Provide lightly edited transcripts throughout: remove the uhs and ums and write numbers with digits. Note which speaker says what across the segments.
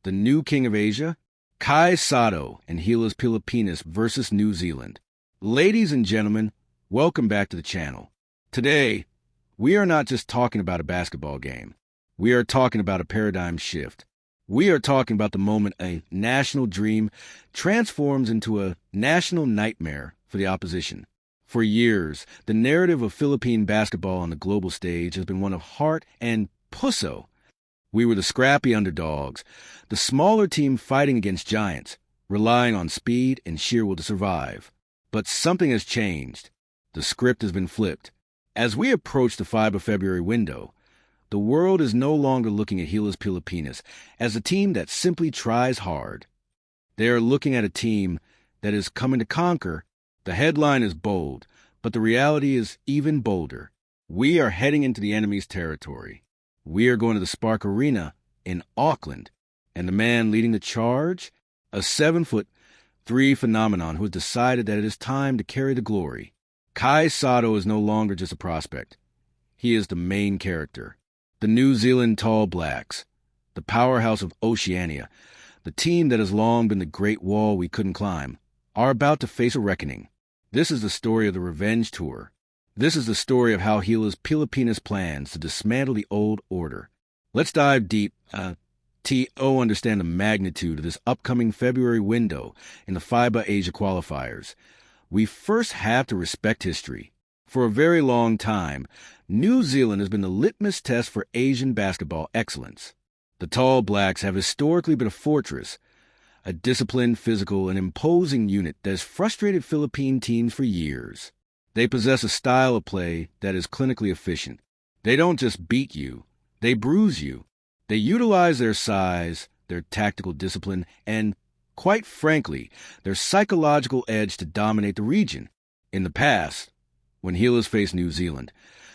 Speaker 1: the new king of Asia, Kai Sotto and Gilas Pilipinas versus New Zealand. Ladies and gentlemen, welcome back to the channel. Today, we are not just talking about a basketball game. We are talking about a paradigm shift. We are talking about the moment a national dream transforms into a national nightmare for the opposition. For years, the narrative of Philippine basketball on the global stage has been one of heart and puso. We were the scrappy underdogs, the smaller team fighting against giants, relying on speed and sheer will to survive. But something has changed. The script has been flipped. As we approach the FIBA February window, the world is no longer looking at Gilas Pilipinas as a team that simply tries hard. They are looking at a team that is coming to conquer. The headline is bold, but the reality is even bolder. We are heading into the enemy's territory. We are going to the Spark Arena in Auckland, and the man leading the charge, a 7'3" phenomenon who has decided that it is time to carry the glory. Kai Sotto is no longer just a prospect. He is the main character. The New Zealand Tall Blacks, the powerhouse of Oceania, the team that has long been the great wall we couldn't climb, are about to face a reckoning. This is the story of the revenge tour. This is the story of how Gilas Pilipinas plans to dismantle the old order. Let's dive deep to understand the magnitude of this upcoming February window in the FIBA Asia qualifiers. We first have to respect history. For a very long time, New Zealand has been the litmus test for Asian basketball excellence. The Tall Blacks have historically been a fortress, a disciplined, physical, and imposing unit that has frustrated Philippine teams for years. They possess a style of play that is clinically efficient. They don't just beat you, they bruise you. They utilize their size, their tactical discipline, and, quite frankly, their psychological edge to dominate the region. In the past, when Gilas faced New Zealand,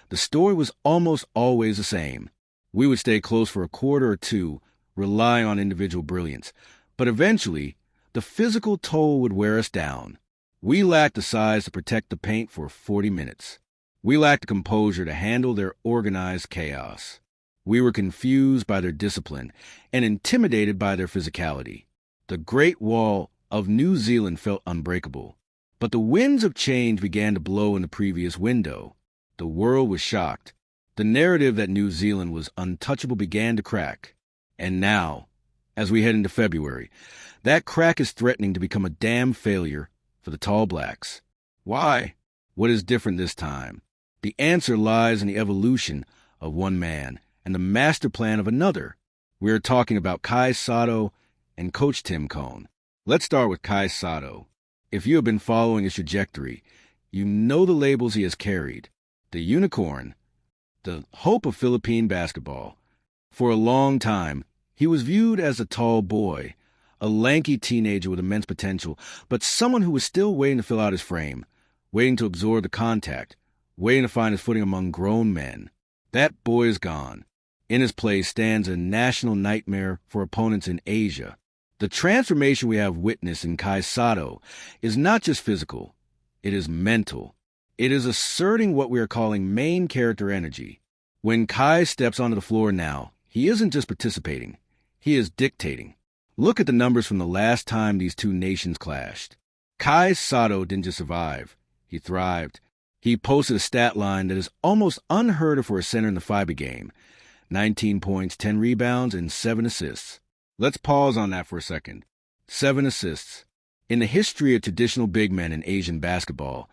Speaker 1: the story was almost always the same. We would stay close for a quarter or two, relying on individual brilliance. But eventually, the physical toll would wear us down. We lacked the size to protect the paint for 40 minutes. We lacked the composure to handle their organized chaos. We were confused by their discipline and intimidated by their physicality. The Great Wall of New Zealand felt unbreakable. But the winds of change began to blow in the previous window. The world was shocked. The narrative that New Zealand was untouchable began to crack. And now, as we head into February, that crack is threatening to become a damn failure for the Tall Blacks. Why? What is different this time? The answer lies in the evolution of one man and the master plan of another. We are talking about Kai Sotto and Coach Tim Cone. Let's start with Kai Sotto. If you have been following his trajectory, you know the labels he has carried. The unicorn, the hope of Philippine basketball. For a long time, he was viewed as a tall boy, a lanky teenager with immense potential, but someone who was still waiting to fill out his frame, waiting to absorb the contact, waiting to find his footing among grown men. That boy is gone. In his place stands a national nightmare for opponents in Asia. The transformation we have witnessed in Kai Sotto is not just physical, it is mental. It is asserting what we are calling main character energy. When Kai steps onto the floor now, he isn't just participating, he is dictating. Look at the numbers from the last time these two nations clashed. Kai Sotto didn't just survive, he thrived. He posted a stat line that is almost unheard of for a center in the FIBA game. 19 points, 10 rebounds, and 7 assists. Let's pause on that for a second. 7 assists. In the history of traditional big men in Asian basketball,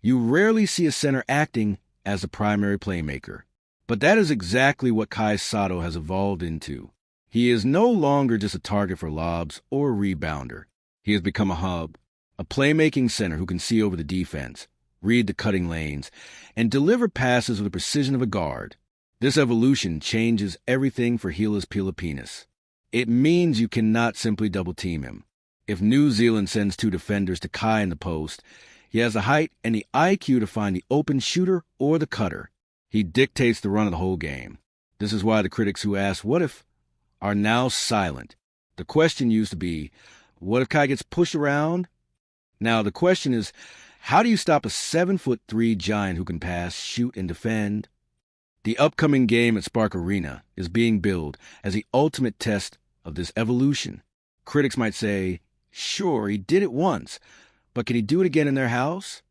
Speaker 1: you rarely see a center acting as the primary playmaker. But that is exactly what Kai Sotto has evolved into. He is no longer just a target for lobs or a rebounder. He has become a hub, a playmaking center who can see over the defense, read the cutting lanes, and deliver passes with the precision of a guard. This evolution changes everything for Gilas Pilipinas. It means you cannot simply double-team him. If New Zealand sends 2 defenders to Kai in the post, he has the height and the IQ to find the open shooter or the cutter. He dictates the run of the whole game. This is why the critics who ask, "What if?" are now silent. The question used to be, what if Kai gets pushed around? Now the question is, how do you stop a 7'3" giant who can pass, shoot, and defend? The upcoming game at Spark Arena is being billed as the ultimate test of this evolution. Critics might say, sure, he did it once, but can he do it again in their house?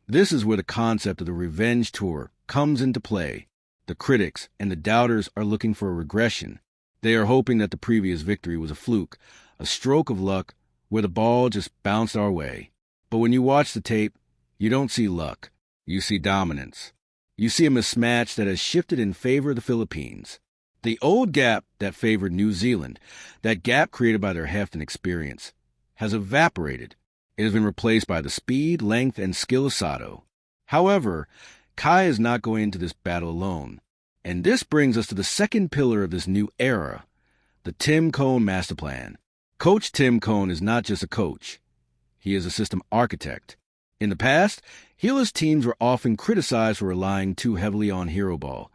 Speaker 1: This is where the concept of the revenge tour comes into play. The critics and the doubters are looking for a regression. They are hoping that the previous victory was a fluke, a stroke of luck where the ball just bounced our way. But when you watch the tape, you don't see luck. You see dominance. You see a mismatch that has shifted in favor of the Philippines. The old gap that favored New Zealand, that gap created by their heft and experience, has evaporated. It has been replaced by the speed, length, and skill of Sotto. However, Kai is not going into this battle alone. And this brings us to the second pillar of this new era, the Tim Cone master plan. Coach Tim Cone is not just a coach. He is a system architect. In the past, Gila's teams were often criticized for relying too heavily on hero ball,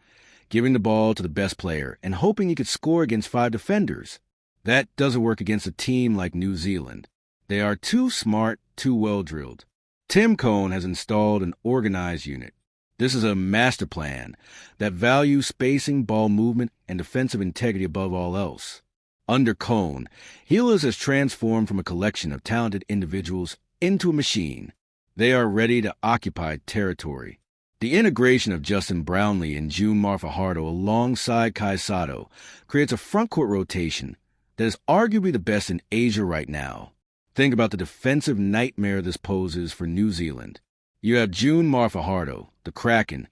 Speaker 1: giving the ball to the best player and hoping he could score against 5 defenders. That doesn't work against a team like New Zealand. They are too smart, too well-drilled. Tim Cone has installed an organized unit. This is a master plan that values spacing, ball movement, and defensive integrity above all else. Under Cone, Gila's has transformed from a collection of talented individuals into a machine. They are ready to occupy territory. The integration of Justin Brownlee and June Fajardo alongside Kai Sotto creates a front-court rotation that is arguably the best in Asia right now. Think about the defensive nightmare this poses for New Zealand. You have June Fajardo, the Kraken,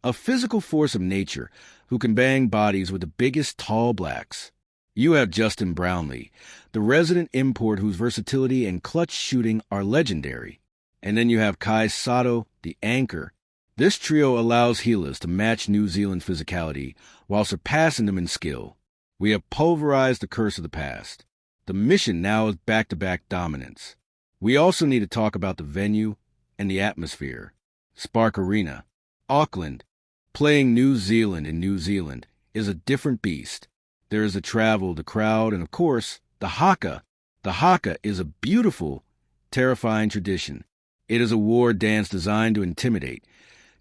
Speaker 1: a physical force of nature who can bang bodies with the biggest tall blacks. You have Justin Brownlee, the resident import whose versatility and clutch shooting are legendary. And then you have Kai Sotto, the anchor. This trio allows Gila's to match New Zealand's physicality while surpassing them in skill. We have pulverized the curse of the past. The mission now is back-to-back dominance. We also need to talk about the venue and the atmosphere. Spark Arena, Auckland. Playing New Zealand in New Zealand is a different beast. There is the travel, the crowd, and of course, the haka. The haka is a beautiful, terrifying tradition. It is a war dance designed to intimidate,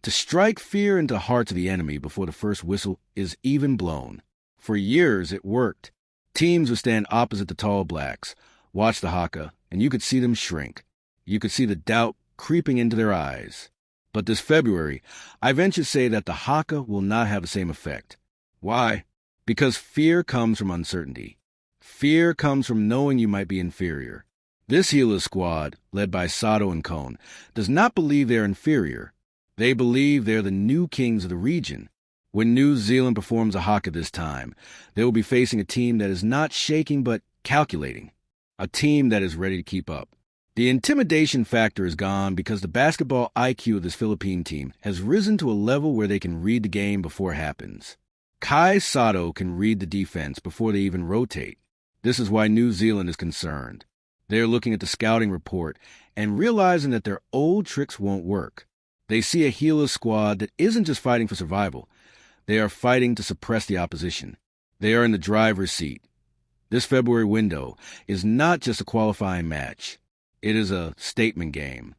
Speaker 1: to strike fear into the hearts of the enemy before the first whistle is even blown. For years, it worked. Teams would stand opposite the tall blacks, watch the haka, and you could see them shrink. You could see the doubt creeping into their eyes. But this February, I venture to say that the haka will not have the same effect. Why? Because fear comes from uncertainty. Fear comes from knowing you might be inferior. This Gila squad, led by Sotto and Cone, does not believe they are inferior. They believe they are the new kings of the region. When New Zealand performs a haka this time, they will be facing a team that is not shaking but calculating, a team that is ready to keep up. The intimidation factor is gone because the basketball IQ of this Philippine team has risen to a level where they can read the game before it happens. Kai Sotto can read the defense before they even rotate. This is why New Zealand is concerned. They are looking at the scouting report and realizing that their old tricks won't work. They see a Gila squad that isn't just fighting for survival. They are fighting to suppress the opposition. They are in the driver's seat. This February window is not just a qualifying match. It is a statement game.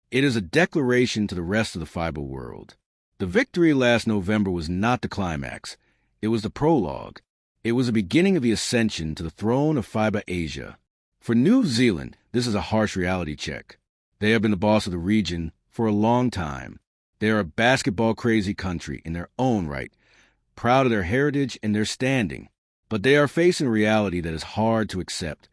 Speaker 1: It is a declaration to the rest of the FIBA world. The victory last November was not the climax. It was the prologue. It was the beginning of the ascension to the throne of FIBA Asia. For New Zealand, this is a harsh reality check. They have been the boss of the region for a long time. They are a basketball-crazy country in their own right, proud of their heritage and their standing. But they are facing a reality that is hard to accept.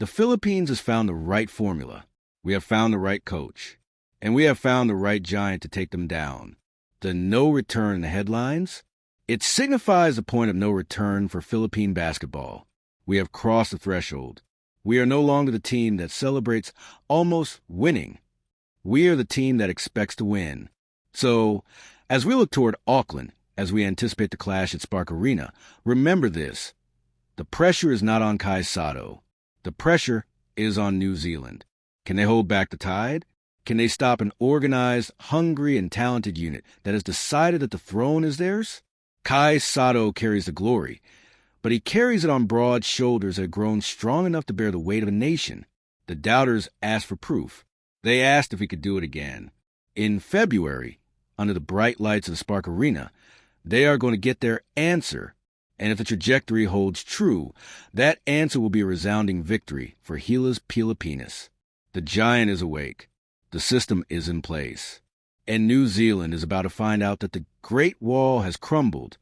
Speaker 1: The Philippines has found the right formula. We have found the right coach. And we have found the right giant to take them down. The no return in the headlines? It signifies the point of no return for Philippine basketball. We have crossed the threshold. We are no longer the team that celebrates almost winning. We are the team that expects to win. So, as we look toward Auckland, as we anticipate the clash at Spark Arena, remember this. The pressure is not on Kai Sotto. The pressure is on New Zealand. Can they hold back the tide? Can they stop an organized, hungry, and talented unit that has decided that the throne is theirs? Kai Sotto carries the glory, but he carries it on broad shoulders that have grown strong enough to bear the weight of a nation. The doubters asked for proof. They asked if he could do it again. In February, under the bright lights of the Spark Arena, they are going to get their answer. And if the trajectory holds true, that answer will be a resounding victory for Helas Pilipinas. The giant is awake. The system is in place. And New Zealand is about to find out that the Great Wall has crumbled